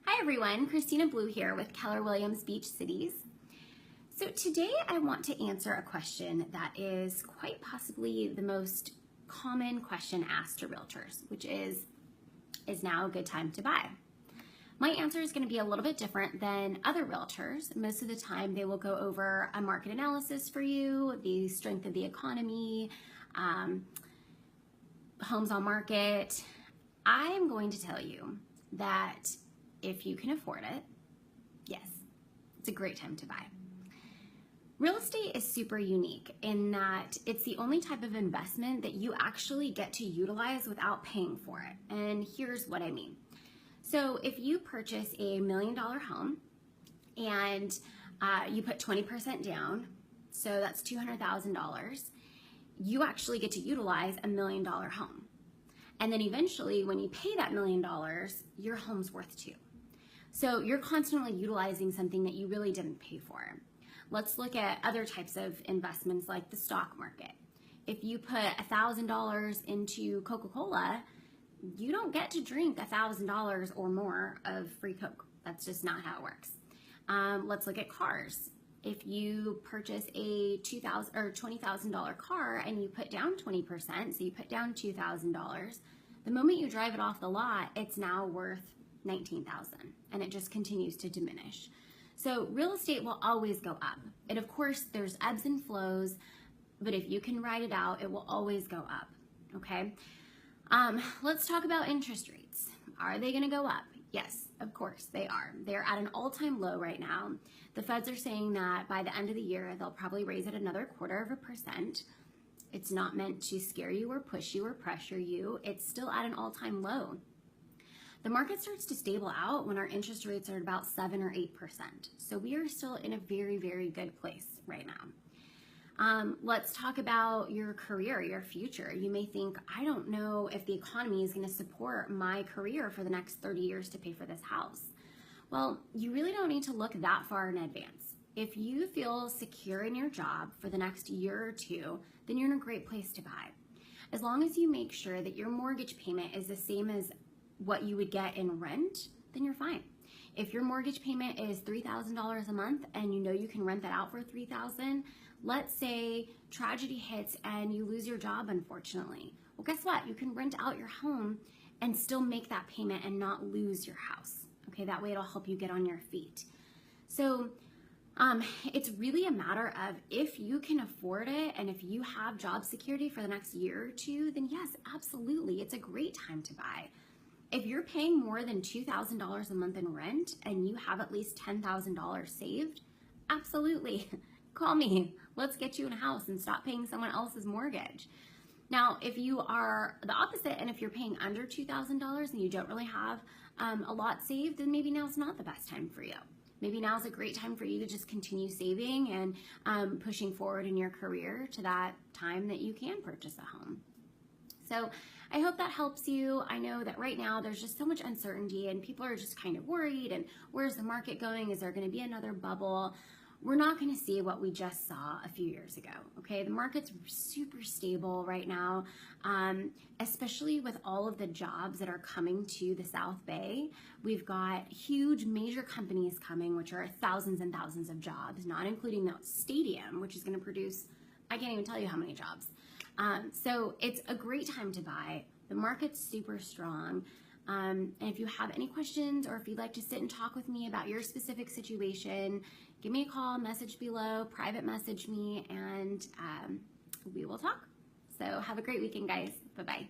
Hi everyone, Christina Blue here with Keller Williams Beach Cities. So today I want to answer a question that is quite possibly the most common question asked to realtors, which is now a good time to buy? My answer is going to be a little bit different than other realtors. Most of the time they will go over a market analysis for you, the strength of the economy, homes on market. I'm going to tell you that if you can afford it, yes, it's a great time to buy. Real estate is super unique in that it's the only type of investment that you actually get to utilize without paying for it. And here's what I mean. So if you purchase a $1 million home and you put 20% down, so that's $200,000, you actually get to utilize a $1 million home. And then eventually when you pay that $1 million, your home's worth $2. So you're constantly utilizing something that you really didn't pay for. Let's look at other types of investments like the stock market. If you put $1,000 into Coca-Cola, you don't get to drink $1,000 or more of free Coke. That's just not how it works. Let's look at cars. If you purchase a $2,000 or $20,000 car and you put down 20%, so you put down $2,000, the moment you drive it off the lot, it's now worth $19,000, and it just continues to diminish. So real estate will always go up. And of course, there's ebbs and flows, but if you can ride it out, it will always go up, okay? Let's talk about interest rates. Are they gonna go up? Yes, of course they are. They're at an all-time low right now. The feds are saying that by the end of the year, they'll probably raise it another 1/4%. It's not meant to scare you or push you or pressure you. It's still at an all-time low. The market starts to stable out when our interest rates are at about 7 or 8%. So we are still in a very, very good place right now. Let's talk about your career, your future. You may think, I don't know if the economy is going to support my career for the next 30 years to pay for this house. Well, you really don't need to look that far in advance. If you feel secure in your job for the next year or two, then you're in a great place to buy. As long as you make sure that your mortgage payment is the same as what you would get in rent, then you're fine. If your mortgage payment is $3,000 a month and you know you can rent that out for $3,000, let's say tragedy hits and you lose your job, unfortunately. Well, guess what? You can rent out your home and still make that payment and not lose your house. Okay, that way it'll help you get on your feet. So it's really a matter of if you can afford it and if you have job security for the next year or two, then yes, absolutely, it's a great time to buy. If you're paying more than $2,000 a month in rent and you have at least $10,000 saved, absolutely, call me. Let's get you in a house and stop paying someone else's mortgage. Now, if you are the opposite and if you're paying under $2,000 and you don't really have a lot saved, then maybe now's not the best time for you. Maybe now's a great time for you to just continue saving and pushing forward in your career to that time that you can purchase a home. So I hope that helps you. I know that right now there's just so much uncertainty and people are just kind of worried and where's the market going? Is there going to be another bubble? We're not going to see what we just saw a few years ago, okay? The market's super stable right now, especially with all of the jobs that are coming to the South Bay. We've got huge major companies coming, which are thousands and thousands of jobs, not including the stadium, which is going to produce, I can't even tell you how many jobs. So it's a great time to buy. The market's super strong. And if you have any questions or if you'd like to sit and talk with me about your specific situation, give me a call, message below, private message me, and we will talk. So have a great weekend, guys. Bye-bye.